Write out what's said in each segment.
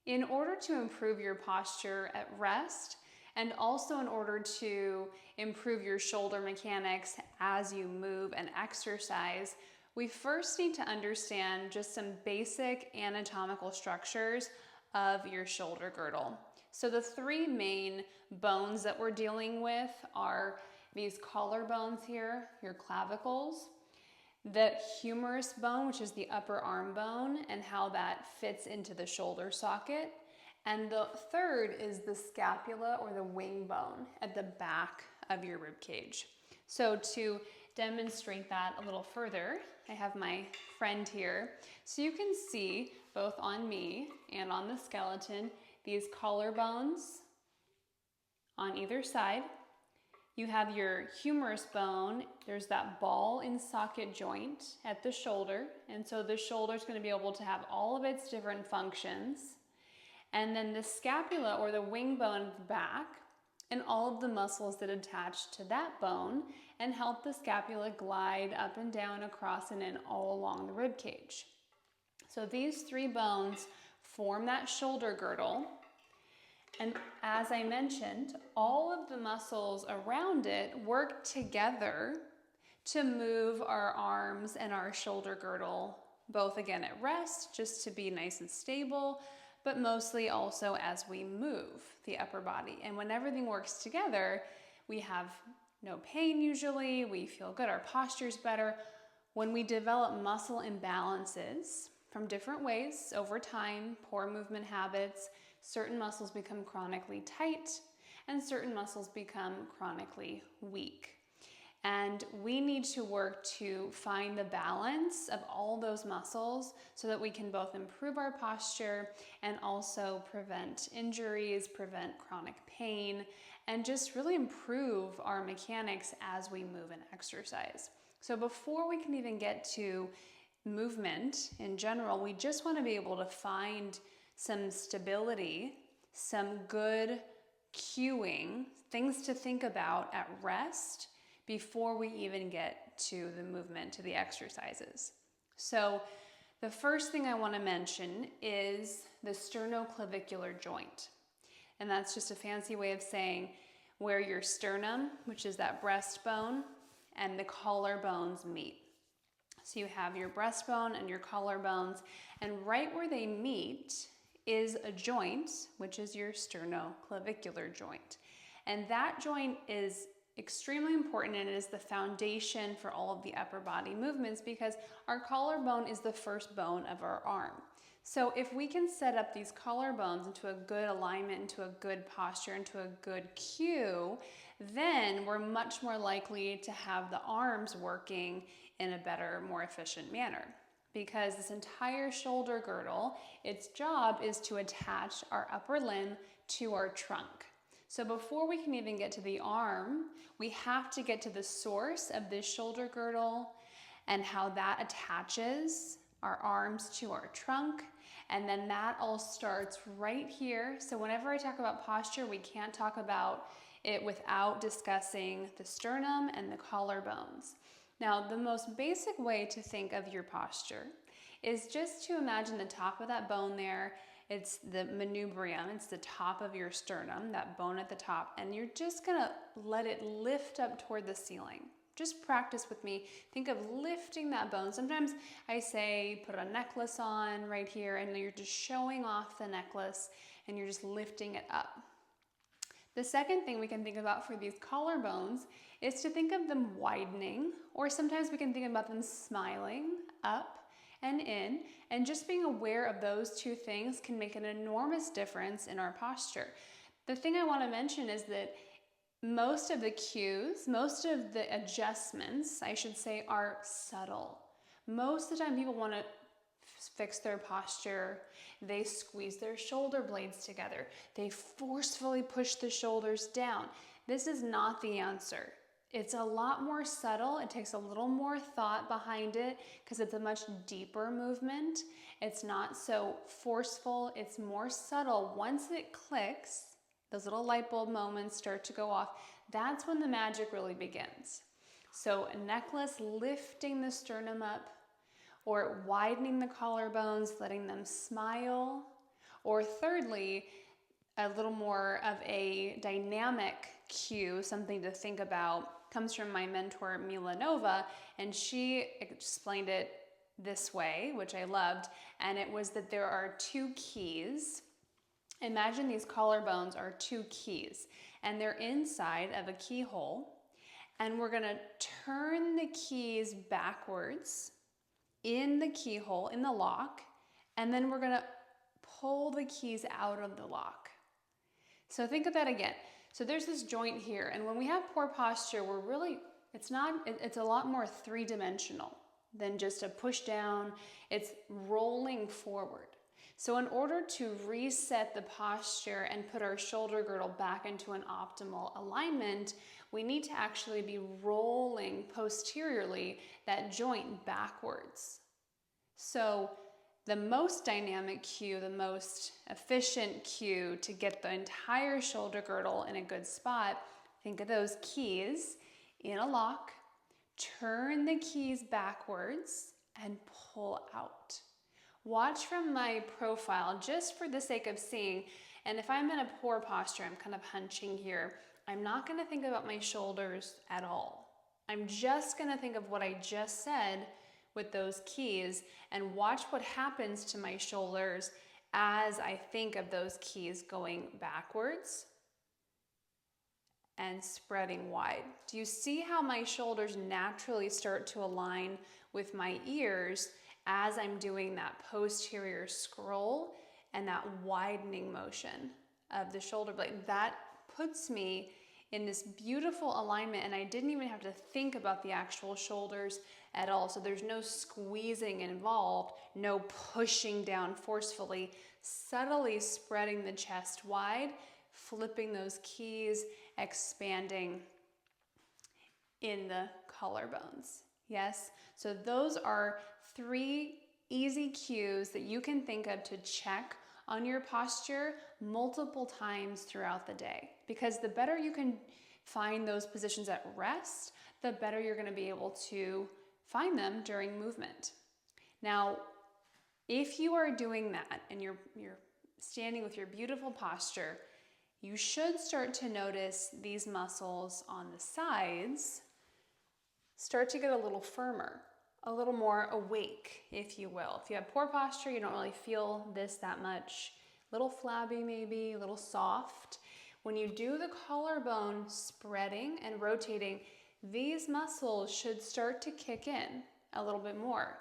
In order to improve your posture at rest, and also in order to improve your shoulder mechanics as you move and exercise, we first need to understand just some basic anatomical structures of your shoulder girdle. So the three main bones that we're dealing with are these collarbones here, your clavicles, the humerus bone, which is the upper arm bone, and how that fits into the shoulder socket. And the third is the scapula or the wing bone at the back of your rib cage. So to demonstrate that a little further, I have my friend here. So you can see both on me and on the skeleton, these collarbones on either side. You have your humerus bone. There's that ball and socket joint at the shoulder. And so the shoulder is going to be able to have all of its different functions. And then the scapula or the wing bone at the back and all of the muscles that attach to that bone and help the scapula glide up and down, across and in all along the rib cage. So these three bones form that shoulder girdle. And as I mentioned, all of the muscles around it work together to move our arms and our shoulder girdle, both again at rest, just to be nice and stable, but mostly also as we move the upper body. And when everything works together, we have no pain usually, we feel good, our posture's better. When we develop muscle imbalances from different ways over time, poor movement habits, certain muscles become chronically tight and certain muscles become chronically weak. And we need to work to find the balance of all those muscles so that we can both improve our posture and also prevent injuries, prevent chronic pain, and just really improve our mechanics as we move and exercise. So before we can even get to movement in general, we just want to be able to find some stability, some good cueing, things to think about at rest before we even get to the movement, to the exercises. So the first thing I want to mention is the sternoclavicular joint. And that's just a fancy way of saying where your sternum, which is that breastbone, and the collarbones meet. So you have your breastbone and your collarbones, and right where they meet is a joint, which is your sternoclavicular joint. And that joint is extremely important, and it is the foundation for all of the upper body movements because our collarbone is the first bone of our arm. So if we can set up these collarbones into a good alignment, into a good posture, into a good cue, then we're much more likely to have the arms working in a better, more efficient manner. Because this entire shoulder girdle, its job is to attach our upper limb to our trunk. So before we can even get to the arm, we have to get to the source of this shoulder girdle and how that attaches our arms to our trunk. And then that all starts right here. So whenever I talk about posture, we can't talk about it without discussing the sternum and the collarbones. Now, the most basic way to think of your posture is just to imagine the top of that bone there. It's the manubrium, it's the top of your sternum, that bone at the top, and you're just gonna let it lift up toward the ceiling. Just practice with me. Think of lifting that bone. Sometimes I say put a necklace on right here, and you're just showing off the necklace and you're just lifting it up. The second thing we can think about for these collarbones is to think of them widening, or sometimes we can think about them smiling up and in, and just being aware of those two things can make an enormous difference in our posture. The thing I want to mention is that most of the cues, most of the adjustments, I should say, are subtle. Most of the time people want to fix their posture, they squeeze their shoulder blades together, they forcefully push the shoulders down. This is not the answer. It's a lot more subtle. It takes a little more thought behind it because it's a much deeper movement. It's not so forceful. It's more subtle. Once it clicks, those little light bulb moments start to go off. That's when the magic really begins. So a necklace lifting the sternum up, or widening the collarbones, letting them smile, Or thirdly, a little more of a dynamic cue, something to think about, comes from my mentor Mila Nova, and she explained it this way, which I loved, and it was that there are two keys. Imagine these collarbones are two keys, and they're inside of a keyhole, and we're gonna turn the keys backwards in the keyhole, in the lock, and then we're gonna pull the keys out of the lock. So think of that again. So there's this joint here, and when we have poor posture, it's a lot more three-dimensional than just a push down. It's rolling forward. So in order to reset the posture and put our shoulder girdle back into an optimal alignment, we need to actually be rolling posteriorly that joint backwards. So the most dynamic cue, the most efficient cue to get the entire shoulder girdle in a good spot, think of those keys in a lock, turn the keys backwards and pull out. Watch from my profile just for the sake of seeing, and if I'm in a poor posture, I'm kind of hunching here, I'm not gonna think about my shoulders at all. I'm just gonna think of what I just said with those keys and watch what happens to my shoulders as I think of those keys going backwards and spreading wide. Do you see how my shoulders naturally start to align with my ears as I'm doing that posterior scroll and that widening motion of the shoulder blade? That puts me in this beautiful alignment, and I didn't even have to think about the actual shoulders at all. So there's no squeezing involved, no pushing down forcefully, subtly spreading the chest wide, flipping those keys, expanding in the collarbones. Yes, so those are 3 easy cues that you can think of to check on your posture multiple times throughout the day. Because the better you can find those positions at rest, the better you're going to be able to find them during movement. Now, if you are doing that and you're standing with your beautiful posture, you should start to notice these muscles on the sides start to get a little firmer, a little more awake, if you will. If you have poor posture, you don't really feel this that much. A little flabby maybe, a little soft. When you do the collarbone spreading and rotating, these muscles should start to kick in a little bit more.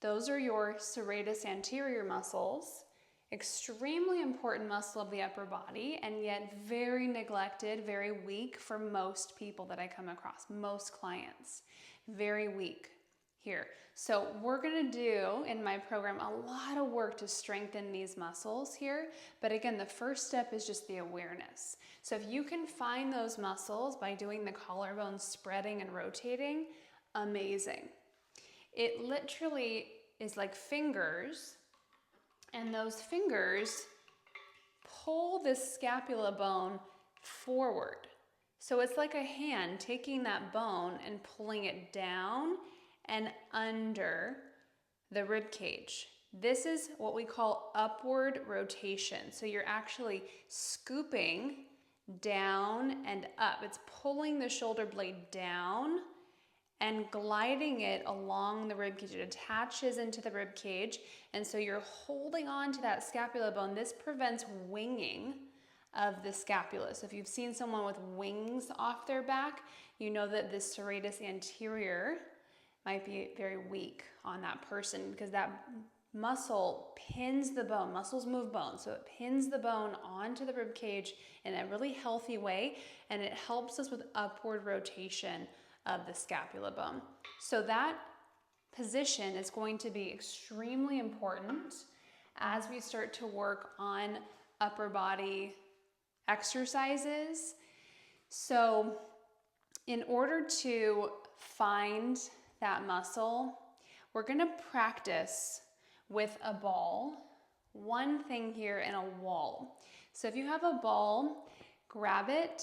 Those are your serratus anterior muscles, extremely important muscle of the upper body, and yet very neglected, very weak for most people that I come across, most clients, very weak here. So we're gonna do in my program a lot of work to strengthen these muscles here, but again, the first step is just the awareness. So if you can find those muscles by doing the collarbone spreading and rotating, amazing. It literally is like fingers, and those fingers pull this scapula bone forward. So it's like a hand taking that bone and pulling it down and under the rib cage. This is what we call upward rotation. So you're actually scooping down and up. It's pulling the shoulder blade down and gliding it along the rib cage. It attaches into the rib cage, and so you're holding on to that scapula bone. This prevents winging of the scapula. So if you've seen someone with wings off their back, you know that this serratus anterior might be very weak on that person because that muscle pins the bone. Muscles move bone, so it pins the bone onto the rib cage in a really healthy way, and it helps us with upward rotation of the scapula bone. So that position is going to be extremely important as we start to work on upper body exercises. So in order to find that muscle, we're gonna practice with a ball, one thing here and a wall. So if you have a ball, grab it.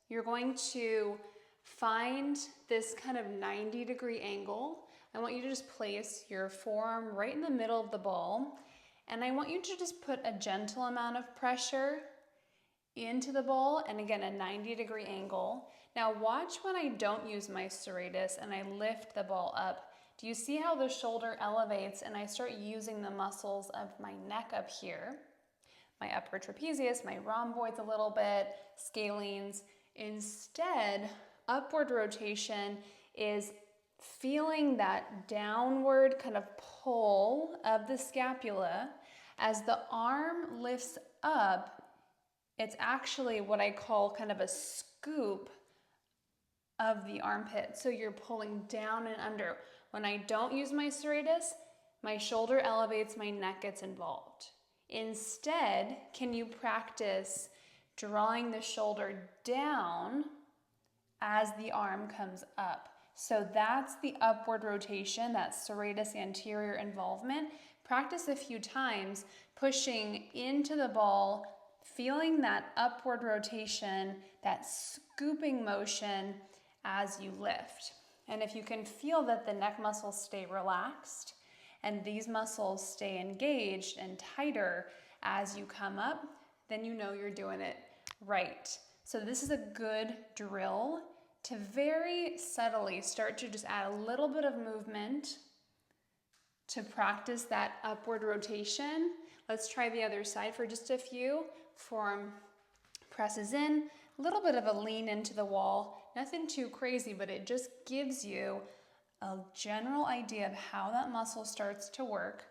You're going to find this kind of 90-degree angle. I want you to just place your forearm right in the middle of the ball And I want you to just put a gentle amount of pressure into the ball, and again, a 90-degree angle. Now watch when I don't use my serratus and I lift the ball up. Do you see how the shoulder elevates and I start using the muscles of my neck up here? My upper trapezius, my rhomboids a little bit, scalenes. Instead, upward rotation is feeling that downward kind of pull of the scapula. As the arm lifts up, it's actually what I call kind of a scoop of the armpit. So you're pulling down and under. When I don't use my serratus, my shoulder elevates, my neck gets involved. Instead, can you practice drawing the shoulder down as the arm comes up? So that's the upward rotation, that serratus anterior involvement. Practice a few times, pushing into the ball, feeling that upward rotation, that scooping motion as you lift. And if you can feel that the neck muscles stay relaxed and these muscles stay engaged and tighter as you come up, then you know you're doing it right. So this is a good drill to very subtly start to just add a little bit of movement to practice that upward rotation. Let's try the other side for just a few. Forearm presses in, a little bit of a lean into the wall, nothing too crazy, but it just gives you a general idea of how that muscle starts to work.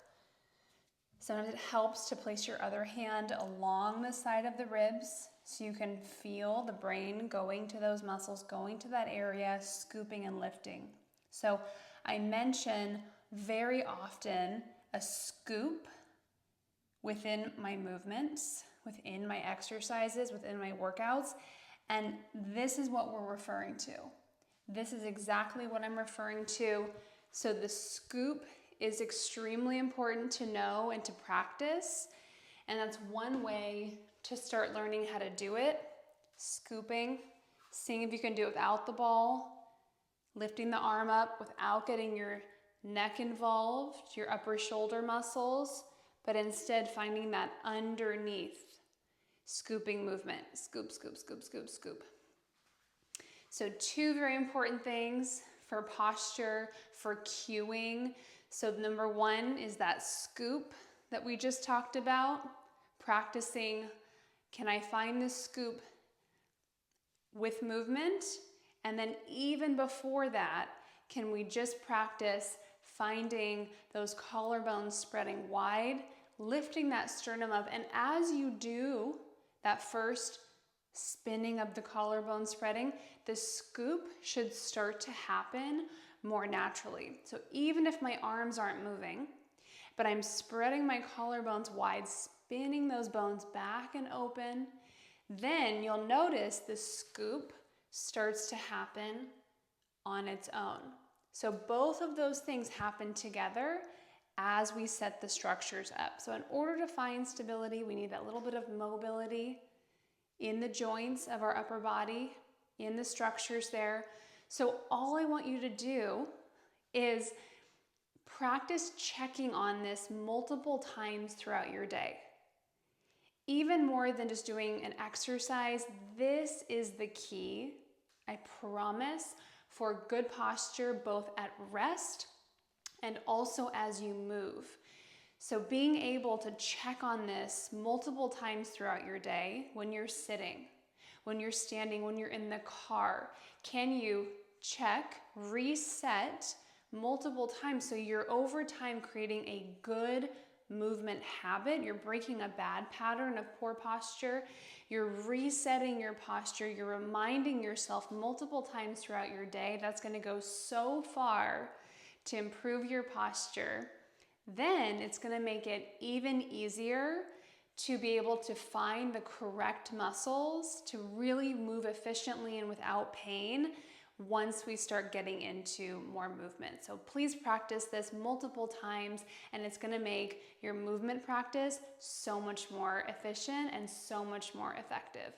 Sometimes it helps to place your other hand along the side of the ribs so you can feel the brain going to those muscles, going to that area, scooping and lifting. So I mention very often a scoop within my movements, within my exercises, within my workouts, and this is what we're referring to. This is exactly what I'm referring to. So the scoop is extremely important to know and to practice, and that's one way to start learning how to do it. Scooping, seeing if you can do it without the ball, lifting the arm up without getting your neck involved, your upper shoulder muscles, but instead finding that underneath scooping movement. Scoop, scoop, scoop, scoop, scoop. So two very important things for posture, for cueing. So number one is that scoop that we just talked about. Practicing, can I find the scoop with movement? And then even before that, can we just practice finding those collarbones spreading wide, lifting that sternum up, and as you do that first spinning of the collarbone spreading, the scoop should start to happen more naturally. So even if my arms aren't moving, but I'm spreading my collarbones wide, spinning those bones back and open, then you'll notice the scoop starts to happen on its own. So both of those things happen together as we set the structures up. So in order to find stability, we need that little bit of mobility in the joints of our upper body, in the structures there. So all I want you to do is practice checking on this multiple times throughout your day. Even more than just doing an exercise, this is the key, I promise, for good posture both at rest and also as you move. So being able to check on this multiple times throughout your day, when you're sitting, when you're standing, when you're in the car, can you check, reset multiple times so you're over time creating a good movement habit. You're breaking a bad pattern of poor posture. You're resetting your posture. You're reminding yourself multiple times throughout your day. That's going to go so far to improve your posture. Then it's going to make it even easier to be able to find the correct muscles to really move efficiently and without pain once we start getting into more movement. So please practice this multiple times, and it's going to make your movement practice so much more efficient and so much more effective.